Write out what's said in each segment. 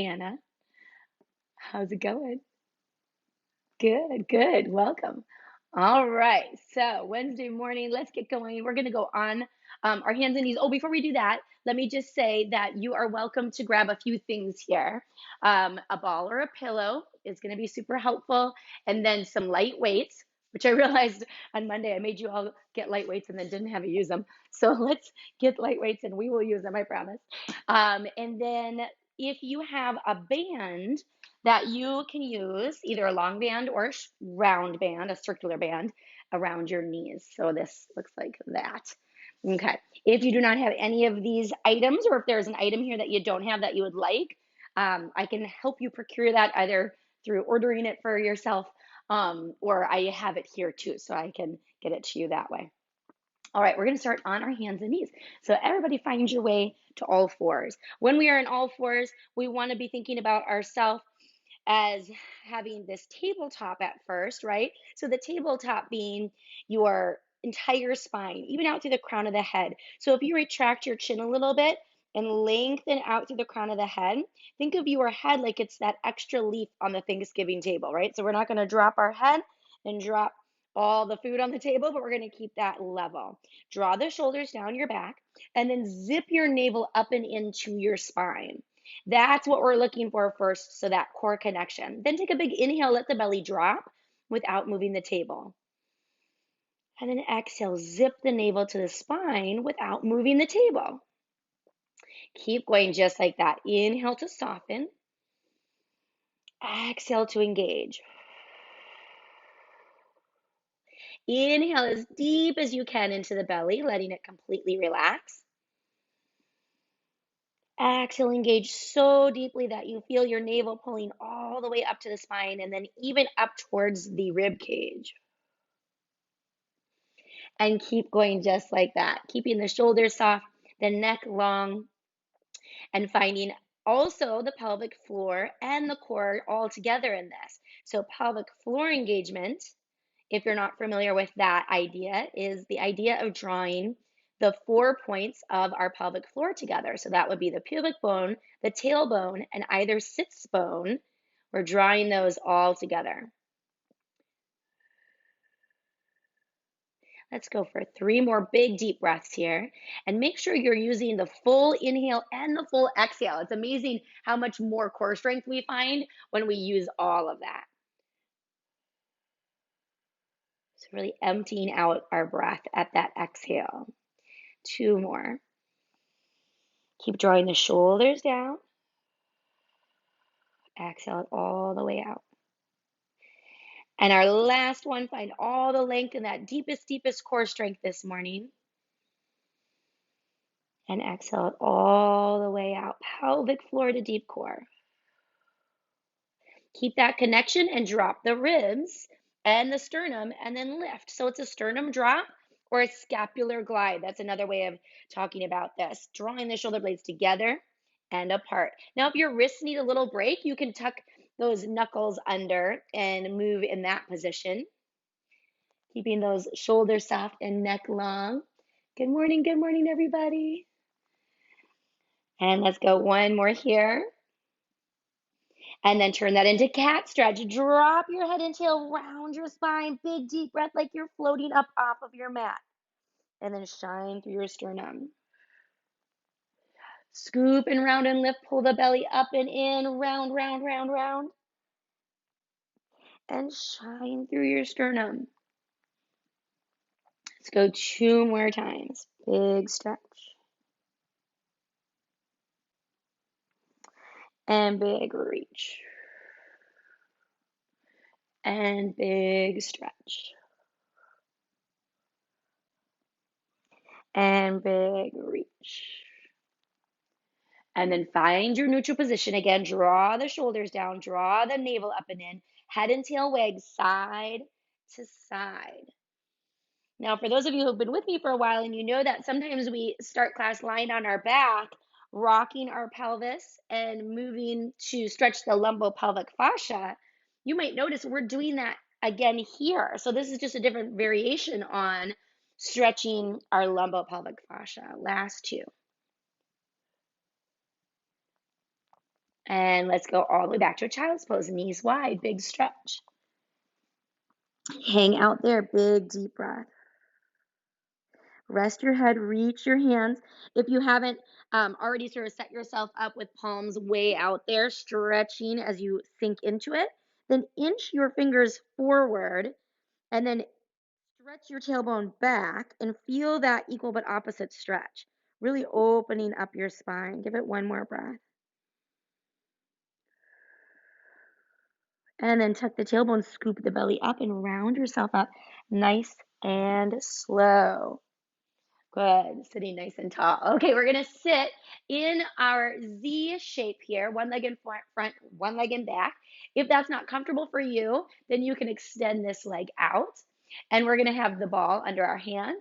Anna. How's it going? Good, good. Welcome. All right. So Wednesday morning, let's get going. We're going to go on our hands and knees. Oh, before we do that, let me just say that you are welcome to grab a few things here. A ball or a pillow is going to be super helpful, and then some light weights, which I realized on Monday I made you all get light weights and then didn't have you use them. So let's get light weights and we will use them, I promise. And then if you have a band that you can use, either a long band or a round band, a circular band around your knees. So this looks like that. Okay. If you do not have any of these items, or if there's an item here that you don't have that you would like, I can help you procure that either through ordering it for yourself, or I have it here too, so I can get it to you that way. All right, we're going to start on our hands and knees. So everybody find your way to all fours. When we are in all fours, we want to be thinking about ourselves as having this tabletop at first, right? So the tabletop being your entire spine, even out through the crown of the head. So if you retract your chin a little bit and lengthen out through the crown of the head, think of your head like it's that extra leaf on the Thanksgiving table, right? So we're not going to drop our head and drop all the food on the table, but we're going to keep that level. Draw the shoulders down your back and then zip your navel up and into your spine. That's what we're looking for first, so that core connection. Then take a big inhale, let the belly drop without moving the table. And then exhale, zip the navel to the spine without moving the table. Keep going just like that. Inhale to soften. Exhale to engage. Inhale as deep as you can into the belly, letting it completely relax. Exhale, engage so deeply that you feel your navel pulling all the way up to the spine and then even up towards the rib cage. And keep going just like that, keeping the shoulders soft, the neck long, and finding also the pelvic floor and the core all together in this. So pelvic floor engagement, if you're not familiar with that idea, is the idea of drawing the 4 points of our pelvic floor together. So that would be the pubic bone, the tailbone, and either sits bone. We're drawing those all together. Let's go for 3 more big deep breaths here. And make sure you're using the full inhale and the full exhale. It's amazing how much more core strength we find when we use all of that. So really emptying out our breath at that exhale. 2 more. Keep drawing the shoulders down. Exhale it all the way out. And our last one, find all the length in that deepest, deepest core strength this morning. And exhale it all the way out. Pelvic floor to deep core. Keep that connection and drop the ribs and the sternum and then lift. So it's a sternum drop or a scapular glide. That's another way of talking about this. Drawing the shoulder blades together and apart. Now, if your wrists need a little break, you can tuck those knuckles under and move in that position. Keeping those shoulders soft and neck long. Good morning, everybody. And let's go one more here. And then turn that into cat stretch. Drop your head and tail, round your spine. Big deep breath like you're floating up off of your mat. And then shine through your sternum. Scoop and round and lift. Pull the belly up and in. Round, round, round, round. And shine through your sternum. Let's go 2 more times. Big stretch. And big reach. And big stretch. And big reach. And then find your neutral position again. Draw the shoulders down, draw the navel up and in. Head and tail wag side to side. Now, for those of you who've been with me for a while and you know that sometimes we start class lying on our back, rocking our pelvis and moving to stretch the lumbopelvic fascia, you might notice we're doing that again here. So this is just a different variation on stretching our lumbopelvic fascia. Last 2. And let's go all the way back to a child's pose, knees wide, big stretch. Hang out there, big deep breath. Rest your head, reach your hands. If you haven't already sort of set yourself up with palms way out there, stretching as you sink into it, then inch your fingers forward and then stretch your tailbone back and feel that equal but opposite stretch, really opening up your spine. Give it one more breath. And then tuck the tailbone, scoop the belly up, and round yourself up nice and slow. Good, sitting nice and tall. Okay, we're gonna sit in our Z shape here, one leg in front, one leg in back. If that's not comfortable for you, then you can extend this leg out. And we're gonna have the ball under our hand.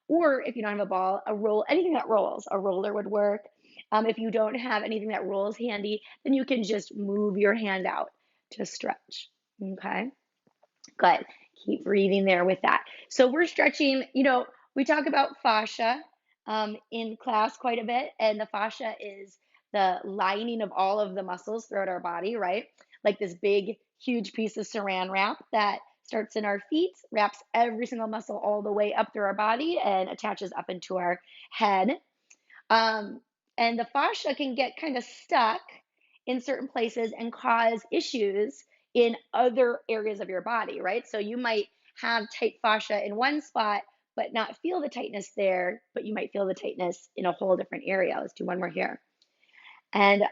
Or if you don't have a ball, a roll, anything that rolls, a roller would work. If you don't have anything that rolls handy, then you can just move your hand out to stretch. Okay. Good. Keep breathing there with that. So we're stretching, we talk about fascia in class quite a bit, and the fascia is the lining of all of the muscles throughout our body, right? Like this big, huge piece of saran wrap that starts in our feet, wraps every single muscle all the way up through our body and attaches up into our head. Um, and the fascia can get kind of stuck in certain places and cause issues in other areas of your body, right? So you might have tight fascia in one spot, but not feel the tightness there, but you might feel the tightness in a whole different area. Let's do one more here. And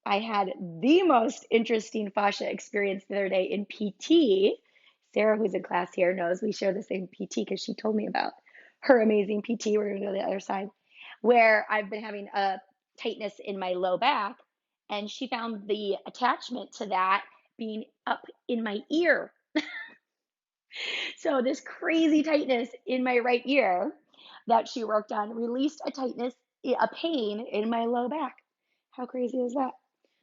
I had the most interesting fascia experience the other day in PT. Sarah, who's in class here, knows we share the same PT because she told me about her amazing PT. We're going to go to the other side, where I've been having a tightness in my low back, and she found the attachment to that being up in my ear. So this crazy tightness in my right ear that she worked on released a tightness, a pain in my low back. How crazy is that?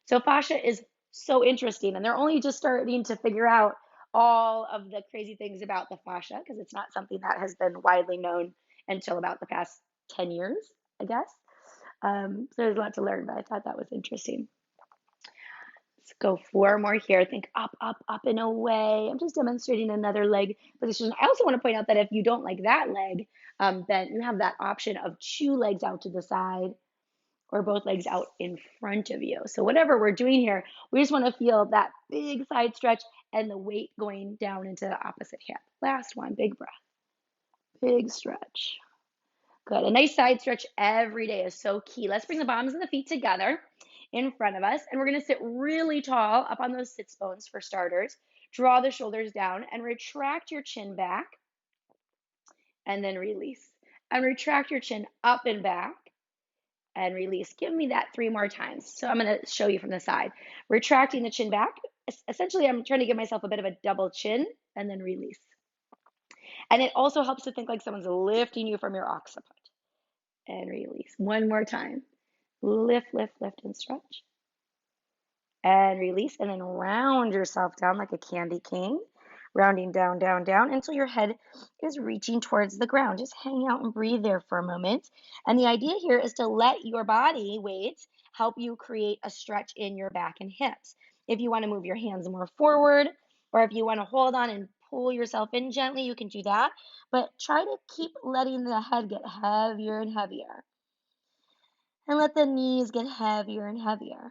So fascia is so interesting, and they're only just starting to figure out all of the crazy things about the fascia because it's not something that has been widely known until about the past 10 years, I guess. So there's a lot to learn, but I thought that was interesting. Let's go 4 more here. Think up, up, up and away. I'm just demonstrating another leg position. I also want to point out that if you don't like that leg, then you have that option of 2 legs out to the side or both legs out in front of you. So whatever we're doing here, we just want to feel that big side stretch and the weight going down into the opposite hip. Last one, big breath, big stretch. Good. A nice side stretch every day is so key. Let's bring the bottoms of the feet together in front of us, and we're going to sit really tall up on those sits bones for starters. Draw the shoulders down and retract your chin back, and then release. And retract your chin up and back, and release. Give me that 3 more times. So I'm going to show you from the side. Retracting the chin back. Essentially, I'm trying to give myself a bit of a double chin, and then release. And it also helps to think like someone's lifting you from your occiput. And release. One more time. Lift, lift, lift, and stretch. And release, and then round yourself down like a candy cane. Rounding down, down, down until your head is reaching towards the ground. Just hang out and breathe there for a moment. And the idea here is to let your body weight help you create a stretch in your back and hips. If you want to move your hands more forward, or if you want to hold on and pull yourself in gently, you can do that. But try to keep letting the head get heavier and heavier. And let the knees get heavier and heavier.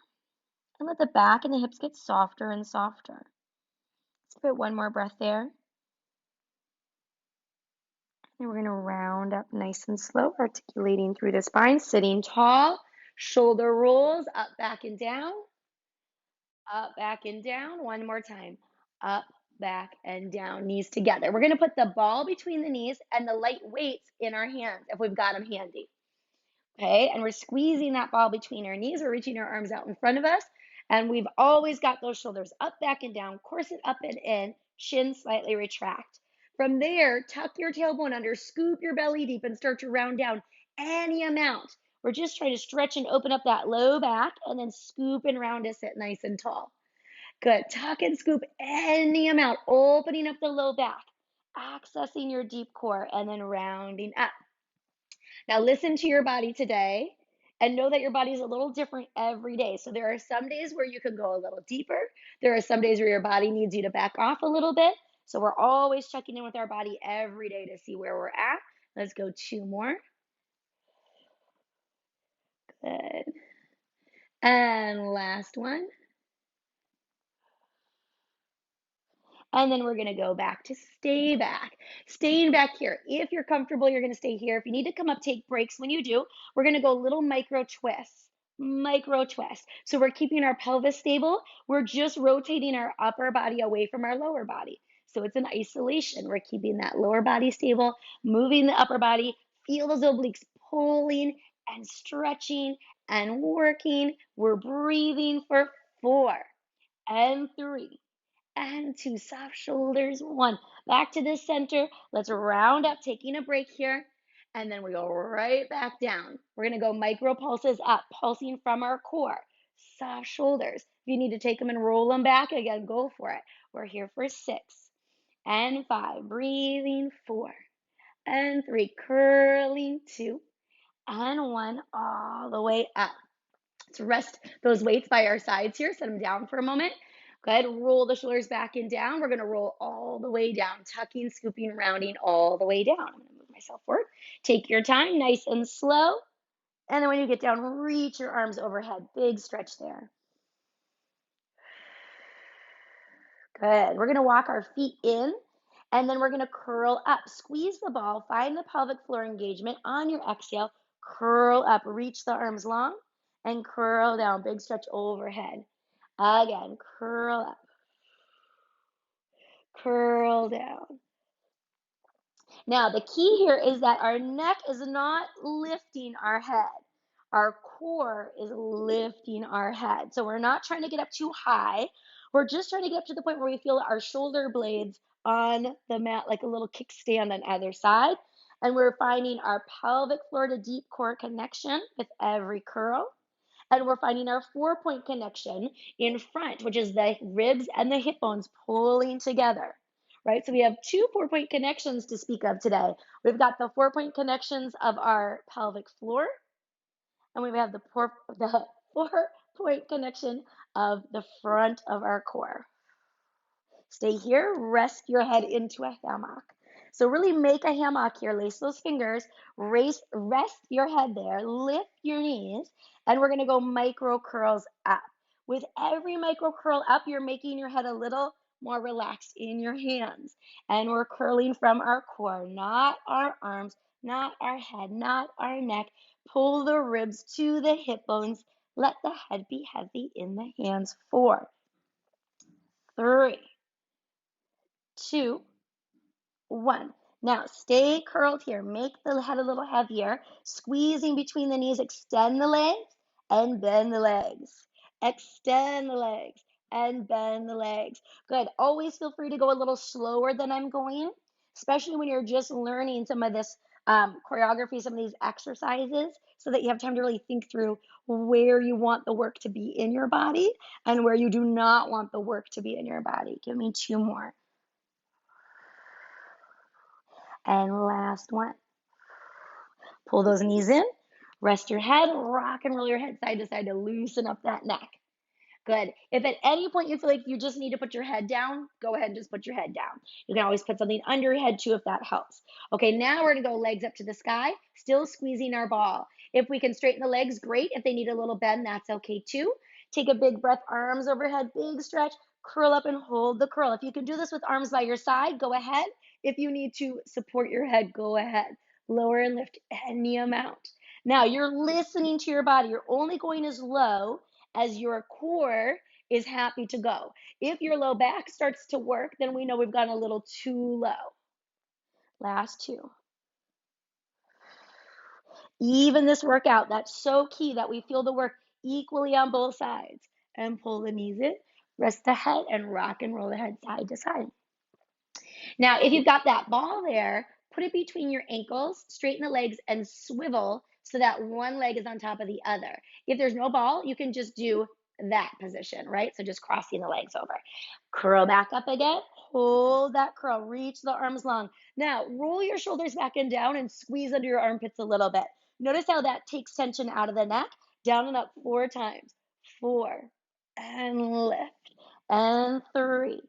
And let the back and the hips get softer and softer. Let's put one more breath there. And we're going to round up nice and slow, articulating through the spine, sitting tall, shoulder rolls, up, back, and down. Up, back, and down. One more time. Up, back, and down. Knees together. We're going to put the ball between the knees and the light weights in our hands if we've got them handy. Okay, and we're squeezing that ball between our knees. We're reaching our arms out in front of us, and we've always got those shoulders up, back, and down, corset up and in, chin slightly retract. From there, tuck your tailbone under, scoop your belly deep, and start to round down any amount. We're just trying to stretch and open up that low back, and then scoop and round to sit nice and tall. Good. Tuck and scoop any amount, opening up the low back, accessing your deep core, and then rounding up. Now listen to your body today. And know that your body's a little different every day. So there are some days where you can go a little deeper. There are some days where your body needs you to back off a little bit. So we're always checking in with our body every day to see where we're at. Let's go two more. Good. And last one. And then we're going to go back to stay back. Staying back here. If you're comfortable, you're going to stay here. If you need to come up, take breaks when you do. We're going to go little micro twists. Micro twist. So we're keeping our pelvis stable. We're just rotating our upper body away from our lower body. So it's an isolation. We're keeping that lower body stable, moving the upper body. Feel those obliques pulling and stretching and working. We're breathing for 4 and 3 and 2, soft shoulders, 1. Back to the center. Let's round up, taking a break here. And then we go right back down. We're going to go micro pulses up, pulsing from our core. Soft shoulders. If you need to take them and roll them back again, go for it. We're here for 6 and 5. Breathing 4 and 3. Curling 2 and 1 all the way up. Let's rest those weights by our sides here. Set them down for a moment. Go ahead, roll the shoulders back and down. We're going to roll all the way down, tucking, scooping, rounding all the way down. I'm going to move myself forward. Take your time, nice and slow. And then when you get down, reach your arms overhead. Big stretch there. Good. We're going to walk our feet in, and then we're going to curl up. Squeeze the ball. Find the pelvic floor engagement on your exhale. Curl up. Reach the arms long and curl down. Big stretch overhead. Again, curl up, curl down. Now, the key here is that our neck is not lifting our head. Our core is lifting our head. So we're not trying to get up too high. We're just trying to get up to the point where we feel our shoulder blades on the mat, like a little kickstand on either side. And we're finding our pelvic floor to deep core connection with every curl. And we're finding our 4-point connection in front, which is the ribs and the hip bones pulling together, right? So we have 2 4-point connections to speak of today. We've got the 4-point connections of our pelvic floor, and we have the 4-point connection of the front of our core. Stay here, rest your head into a hammock. So really make a hammock here, lace those fingers, rest your head there, lift your knees, and we're gonna go micro curls up. With every micro curl up, you're making your head a little more relaxed in your hands. And we're curling from our core, not our arms, not our head, not our neck. Pull the ribs to the hip bones. Let the head be heavy in the hands. 4, 3, 2, 1. Now stay curled here. Make the head a little heavier. Squeezing between the knees. Extend the legs and bend the legs. Extend the legs and bend the legs. Good. Always feel free to go a little slower than I'm going, especially when you're just learning some of this choreography, some of these exercises, so that you have time to really think through where you want the work to be in your body and where you do not want the work to be in your body. Give me 2 more. And last one. Pull those knees in, rest your head, rock and roll your head side to side to loosen up that neck. Good. If at any point you feel like you just need to put your head down, go ahead and just put your head down. You can always put something under your head too if that helps. Okay, now we're gonna go legs up to the sky, still squeezing our ball. If we can straighten the legs, great. If they need a little bend, that's okay too. Take a big breath, arms overhead, big stretch, curl up and hold the curl. If you can do this with arms by your side, go ahead. If you need to support your head, go ahead. Lower and lift any amount. Now you're listening to your body. You're only going as low as your core is happy to go. If your low back starts to work, then we know we've gone a little too low. Last 2. Even this workout, that's so key that we feel the work equally on both sides. And pull the knees in, rest the head, and rock and roll the head side to side. Now, if you've got that ball there, put it between your ankles, straighten the legs, and swivel so that one leg is on top of the other. If there's no ball, you can just do that position, right? So just crossing the legs over. Curl back up again. Hold that curl. Reach the arms long. Now, roll your shoulders back and down and squeeze under your armpits a little bit. Notice how that takes tension out of the neck. Down and up 4 times. 4, and lift, and 3,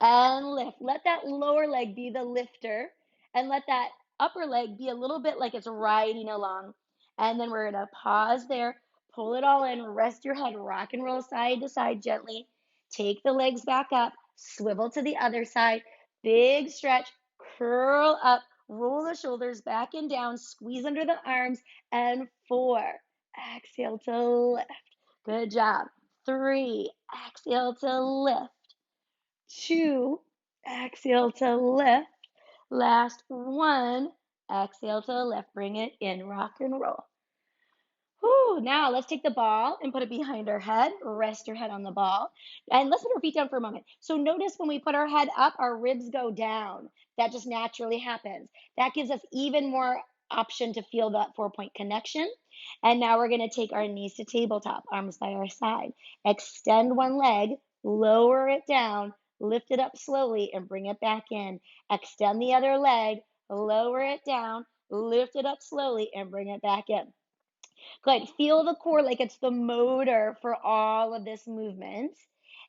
and lift. Let that lower leg be the lifter, and let that upper leg be a little bit like it's riding along. And then we're going to pause there, pull it all in, rest your head, rock and roll side to side gently. Take the legs back up, swivel to the other side, big stretch, curl up, roll the shoulders back and down, squeeze under the arms, and 4. Exhale to lift. Good job. 3. Exhale to lift. 2. Exhale to lift. Last 1. Exhale to lift. Bring it in. Rock and roll. Whew, now let's take the ball and put it behind our head. Rest your head on the ball. And let's put our feet down for a moment. So notice when we put our head up, our ribs go down. That just naturally happens. That gives us even more option to feel that 4-point connection. And now we're going to take our knees to tabletop, arms by our side. Extend one leg, lower it down, lift it up slowly, and bring it back in. Extend the other leg, lower it down, lift it up slowly, and bring it back in. Good. Feel the core like it's the motor for all of this movement,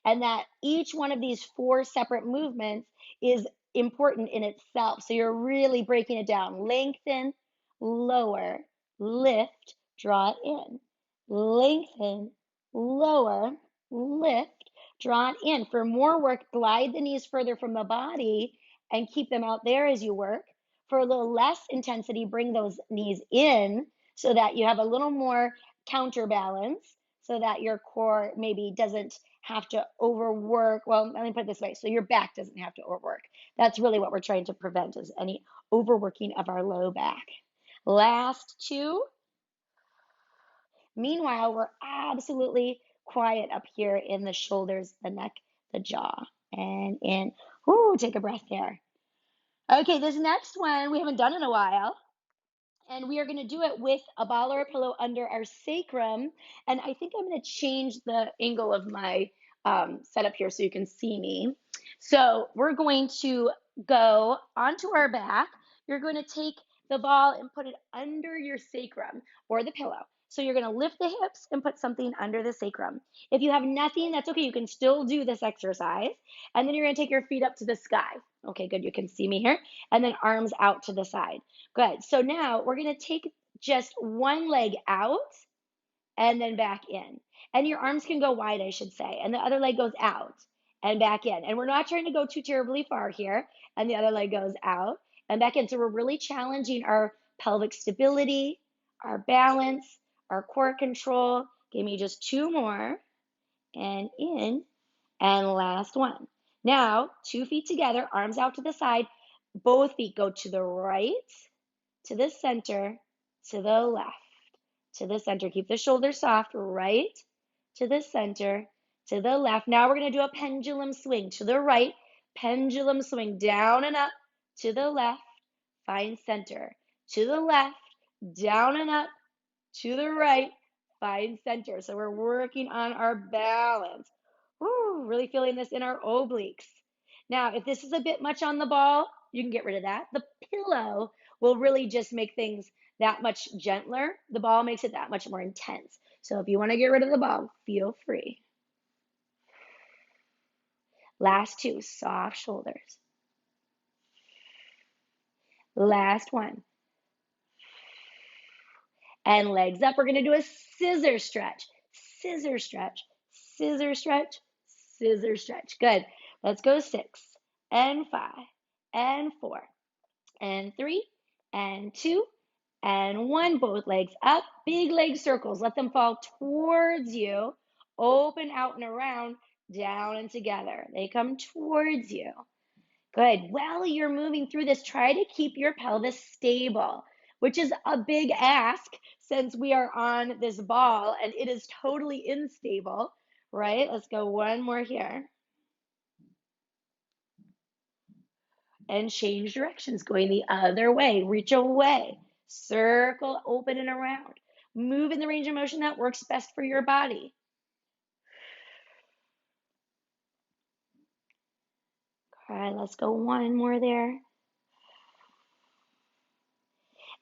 and that each one of these 4 separate movements is important in itself. So you're really breaking it down. Lengthen, lower, lift, draw it in. Lengthen, lower, lift, draw it in. For more work, glide the knees further from the body and keep them out there as you work. For a little less intensity, bring those knees in so that you have a little more counterbalance so that your core maybe doesn't have to overwork. Well, let me put it this way. So your back doesn't have to overwork. That's really what we're trying to prevent is any overworking of our low back. Last 2. Meanwhile, we're absolutely quiet up here in the shoulders, the neck, the jaw, and in. Ooh, take a breath there. Okay, this next one we haven't done in a while. And we are going to do it with a ball or a pillow under our sacrum. And I think I'm going to change the angle of my setup here so you can see me. So we're going to go onto our back. You're going to take the ball and put it under your sacrum or the pillow. So you're going to lift the hips and put something under the sacrum. If you have nothing, that's okay. You can still do this exercise. And then you're going to take your feet up to the sky. Okay, good. You can see me here. And then arms out to the side. Good. So now we're going to take just one leg out and then back in. And your arms can go wide, I should say. And the other leg goes out and back in. And we're not trying to go too terribly far here. And the other leg goes out and back in. So we're really challenging our pelvic stability, our balance, our core control. Give me just 2 more. And in. And last one. Now, 2 feet together, arms out to the side. Both feet go to the right, to the center, to the left, to the center. Keep the shoulders soft, right, to the center, to the left. Now we're going to do a pendulum swing to the right, pendulum swing down and up, to the left, find center, to the left, down and up, to the right, find center. So we're working on our balance. Woo, really feeling this in our obliques. Now, if this is a bit much on the ball, you can get rid of that. The pillow will really just make things that much gentler. The ball makes it that much more intense. So if you want to get rid of the ball, feel free. Last 2, soft shoulders. Last 1. And legs up. We're going to do a scissor stretch. Scissor stretch. Scissor stretch. Scissor stretch. Good. Let's go 6 and 5 and 4 and 3 and 2 and 1. Both legs up. Big leg circles. Let them fall towards you. Open out and around, down and together. They come towards you. Good. While you're moving through this, try to keep your pelvis stable, which is a big ask since we are on this ball and it is totally unstable, right? Let's go one more here. And change directions, going the other way. Reach away, circle, open and around. Move in the range of motion that works best for your body. All right, let's go one more there.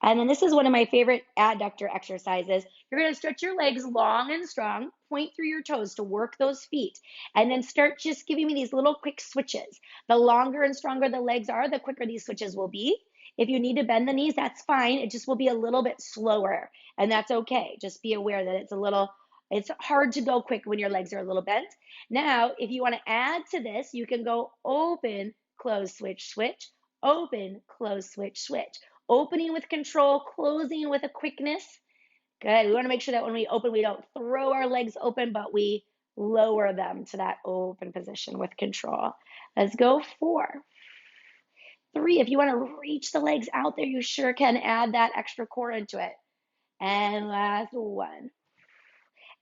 And then this is one of my favorite adductor exercises. You're going to stretch your legs long and strong, point through your toes to work those feet, and then start just giving me these little quick switches. The longer and stronger the legs are, the quicker these switches will be. If you need to bend the knees, that's fine. It just will be a little bit slower, and that's okay. Just be aware that it's hard to go quick when your legs are a little bent. Now, if you want to add to this, you can go open, close, switch, switch, open, close, switch, switch. Opening with control, closing with a quickness. Good. We want to make sure that when we open, we don't throw our legs open, but we lower them to that open position with control. Let's go 4, 3. If you want to reach the legs out there, you sure can add that extra core into it. And last 1.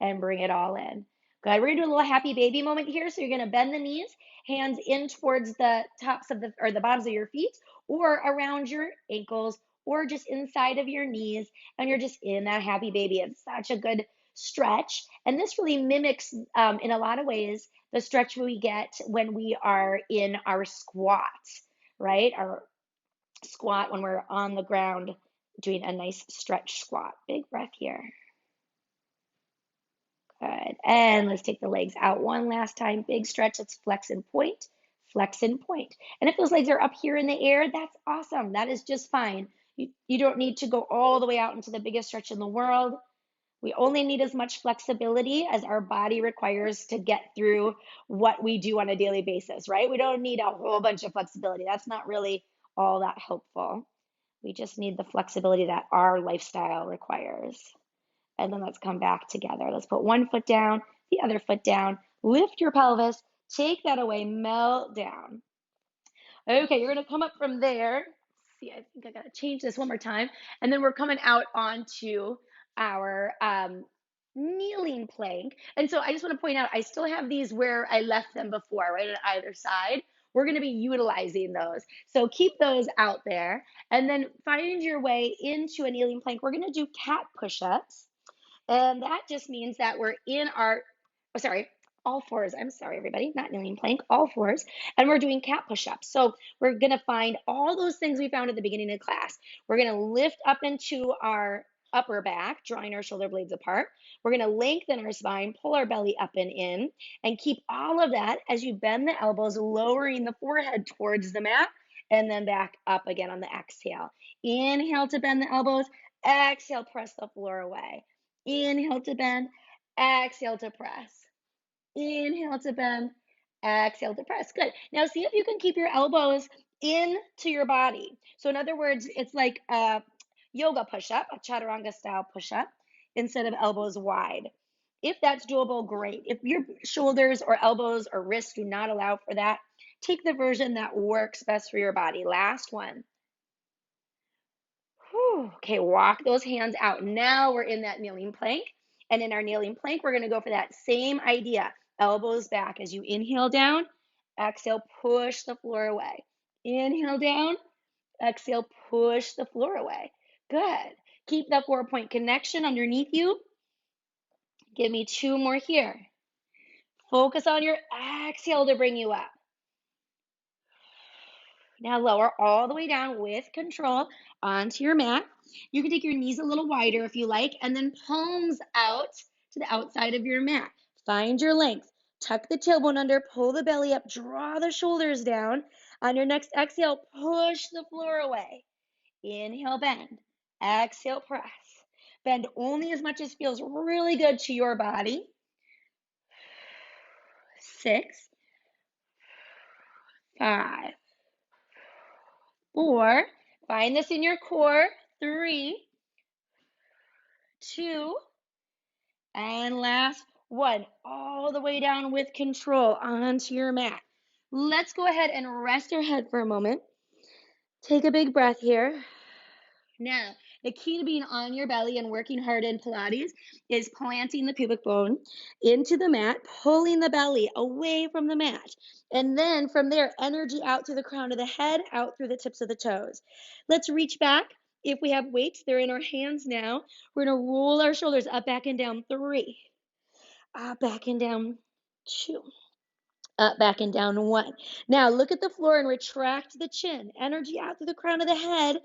And bring it all in. Good. We're gonna do a little happy baby moment here. So you're gonna bend the knees, hands in towards the tops of the bottoms of your feet, or around your ankles, or just inside of your knees, and you're just in that happy baby. It's such a good stretch, and this really mimics, in a lot of ways, the stretch we get when we are in our squat, right? Our squat when we're on the ground doing a nice stretch squat. Big breath here. Good. And let's take the legs out one last time. Big stretch. Let's flex and point, flex and point. And if those legs are up here in the air, that's awesome. That is just fine. You don't need to go all the way out into the biggest stretch in the world. We only need as much flexibility as our body requires to get through what we do on a daily basis, right? We don't need a whole bunch of flexibility. That's not really all that helpful. We just need the flexibility that our lifestyle requires. And then let's come back together. Let's put one foot down, the other foot down, lift your pelvis, take that away, melt down. Okay, you're gonna come up from there. Let's see, I think I gotta change this one more time. And then we're coming out onto our kneeling plank. And so I just wanna point out, I still have these where I left them before, right on either side. We're gonna be utilizing those. So keep those out there. And then find your way into a kneeling plank. We're gonna do cat push-ups. And that just means that we're in our, oh, sorry, all fours. I'm sorry, everybody, not kneeling plank, all fours. And we're doing cat push-ups. So we're going to find all those things we found at the beginning of class. We're going to lift up into our upper back, drawing our shoulder blades apart. We're going to lengthen our spine, pull our belly up and in, and keep all of that as you bend the elbows, lowering the forehead towards the mat, and then back up again on the exhale. Inhale to bend the elbows. Exhale, press the floor away. Inhale to bend, exhale to press. Inhale to bend, exhale to press. Good. Now see if you can keep your elbows into your body. So in other words, it's like a yoga push-up, a chaturanga style push-up, instead of elbows wide. If that's doable, great. If your shoulders or elbows or wrists do not allow for that, take the version that works best for your body. Last one. Whew. Okay, walk those hands out. Now we're in that kneeling plank. And in our kneeling plank, we're going to go for that same idea. Elbows back as you inhale down, exhale, push the floor away. Inhale down, exhale, push the floor away. Good. Keep that 4-point connection underneath you. Give me 2 more here. Focus on your exhale to bring you up. Now lower all the way down with control onto your mat. You can take your knees a little wider if you like, and then palms out to the outside of your mat. Find your length. Tuck the tailbone under, pull the belly up, draw the shoulders down. On your next exhale, push the floor away. Inhale, bend. Exhale, press. Bend only as much as feels really good to your body. 6, 5, 4. Find this in your core. 3, 2, and last 1. All the way down with control onto your mat. Let's go ahead and rest your head for a moment. Take a big breath here. Now, the key to being on your belly and working hard in Pilates is planting the pubic bone into the mat, pulling the belly away from the mat. And then from there, energy out through the crown of the head, out through the tips of the toes. Let's reach back. If we have weights, they're in our hands now. We're going to roll our shoulders up, back, and down. 3. Up, back, and down. 2. Up, back, and down. 1. Now look at the floor and retract the chin. Energy out through the crown of the head.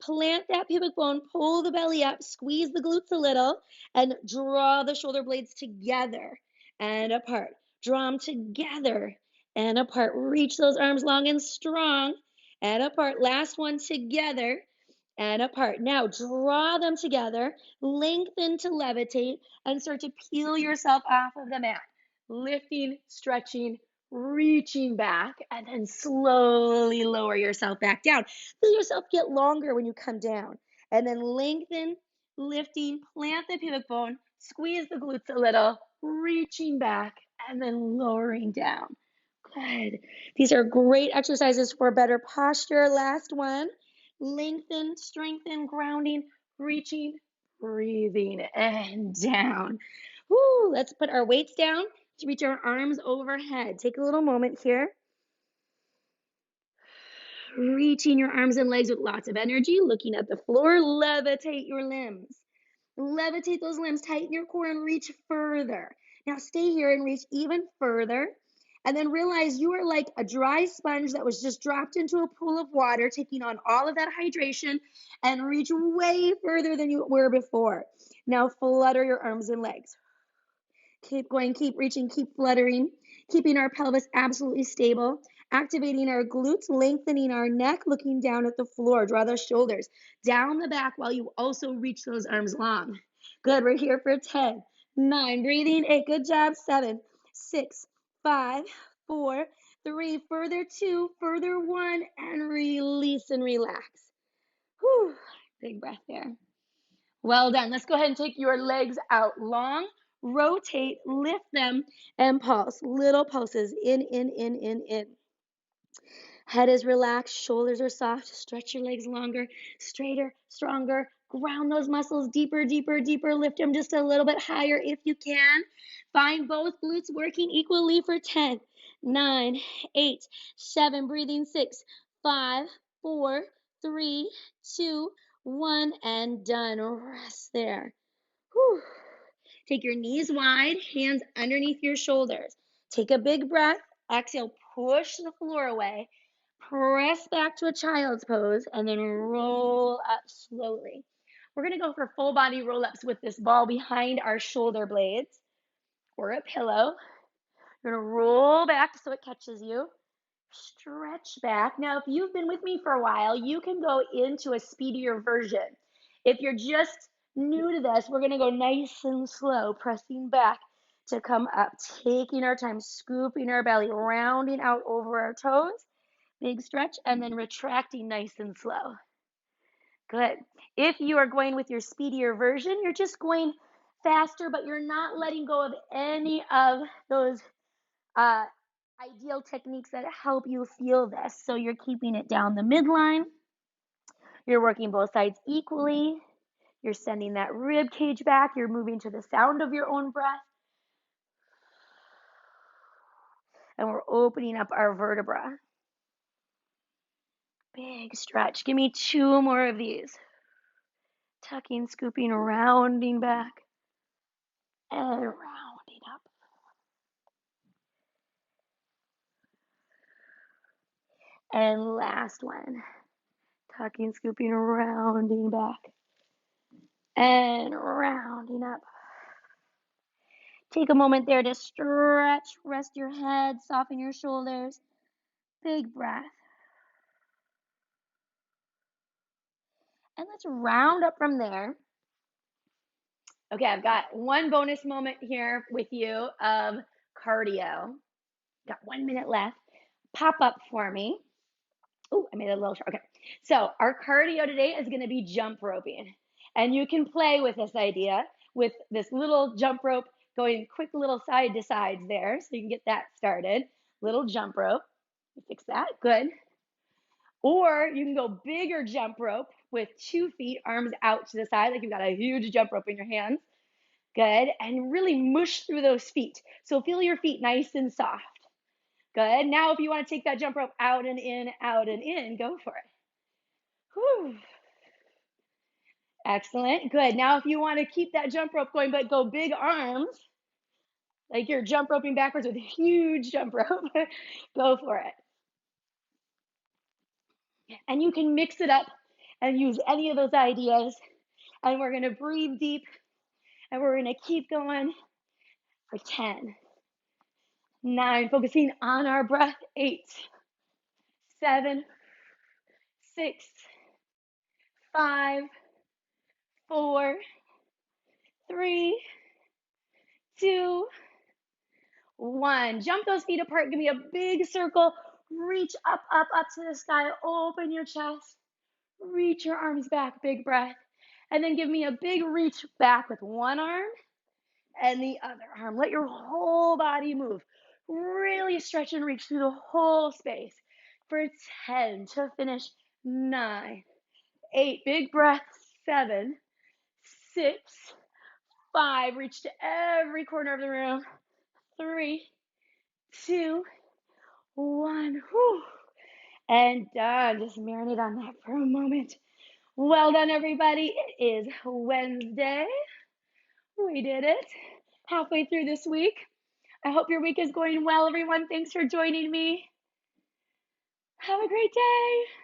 Plant that pubic bone, pull the belly up, squeeze the glutes a little, and draw the shoulder blades together and apart. Draw them together and apart. Reach those arms long and strong and apart. Last one, together and apart. Now draw them together, lengthen to levitate, and start to peel yourself off of the mat. Lifting, stretching, reaching back, and then slowly lower yourself back down. Feel yourself get longer when you come down. And then lengthen, lifting, plant the pubic bone, squeeze the glutes a little, reaching back, and then lowering down. Good. These are great exercises for better posture. Last one. Lengthen, strengthen, grounding, reaching, breathing, and down. Woo, let's put our weights down. Let's reach our arms overhead. Take a little moment here. Reaching your arms and legs with lots of energy, looking at the floor. Levitate your limbs. Levitate those limbs, tighten your core and reach further. Now stay here and reach even further. And then realize you are like a dry sponge that was just dropped into a pool of water, taking on all of that hydration, and reach way further than you were before. Now flutter your arms and legs. Keep going, keep reaching, keep fluttering, keeping our pelvis absolutely stable, activating our glutes, lengthening our neck, looking down at the floor. Draw those shoulders down the back while you also reach those arms long. Good, we're here for 10, 9, breathing, 8, good job, 7, 6, 5, 4, 3, further 2, further 1, and release and relax. Whew, big breath there. Well done. Let's go ahead and take your legs out long. Rotate, lift them, and pulse. Little pulses. In. Head is relaxed. Shoulders are soft. Stretch your legs longer, straighter, stronger. Ground those muscles deeper, deeper, deeper. Lift them just a little bit higher if you can. Find both glutes working equally for 10, 9, 8, 7. Breathing 6, 5, 4, 3, 2, 1, and done. Rest there. Whew. Take your knees wide, hands underneath your shoulders. Take a big breath. Exhale, push the floor away. Press back to a child's pose, and then roll up slowly. We're going to go for full body roll-ups with this ball behind our shoulder blades or a pillow. You're going to roll back so it catches you. Stretch back. Now, if you've been with me for a while, you can go into a speedier version. If you're just new to this, we're going to go nice and slow, pressing back to come up, taking our time, scooping our belly, rounding out over our toes. Big stretch, and then retracting nice and slow. Good. If you are going with your speedier version, you're just going faster, but you're not letting go of any of those ideal techniques that help you feel this. So you're keeping it down the midline. You're working both sides equally. You're sending that rib cage back. You're moving to the sound of your own breath. And we're opening up our vertebra. Big stretch. Give me 2 more of these. Tucking, scooping, rounding back, and rounding up. And last one. Tucking, scooping, rounding back, and rounding up. Take a moment there to stretch, rest your head, soften your shoulders. Big breath. And let's round up from there. Okay, I've got one bonus moment here with you of cardio. Got 1 minute left. Pop up for me. Oh, I made it a little short. Okay. So our cardio today is going to be jump roping. And you can play with this idea with this little jump rope going quick little side to sides there. So you can get that started. Little jump rope. Fix that. Good. Or you can go bigger jump rope with 2 feet, arms out to the side, like you've got a huge jump rope in your hands. Good. And really mush through those feet. So feel your feet nice and soft. Good. Now, if you want to take that jump rope out and in, go for it. Whew. Excellent. Good. Now, if you want to keep that jump rope going, but go big arms, like you're jump roping backwards with a huge jump rope, go for it. And you can mix it up and use any of those ideas. And we're going to breathe deep and we're going to keep going for 10, 9, focusing on our breath, 8, 7, 6, 5, 4, 3, 2, 1. Jump those feet apart. Give me a big circle. Reach up, up, up to the sky. Open your chest. Reach your arms back. Big breath. And then give me a big reach back with one arm and the other arm. Let your whole body move. Really stretch and reach through the whole space for 10 to finish. 9, 8, big breath. 7, 6, 5, reach to every corner of the room. 3, 2, 1. Whew. And done. Just marinate on that for a moment. Well done, everybody. It is Wednesday. We did it. Halfway through this week. I hope your week is going well, everyone. Thanks for joining me. Have a great day.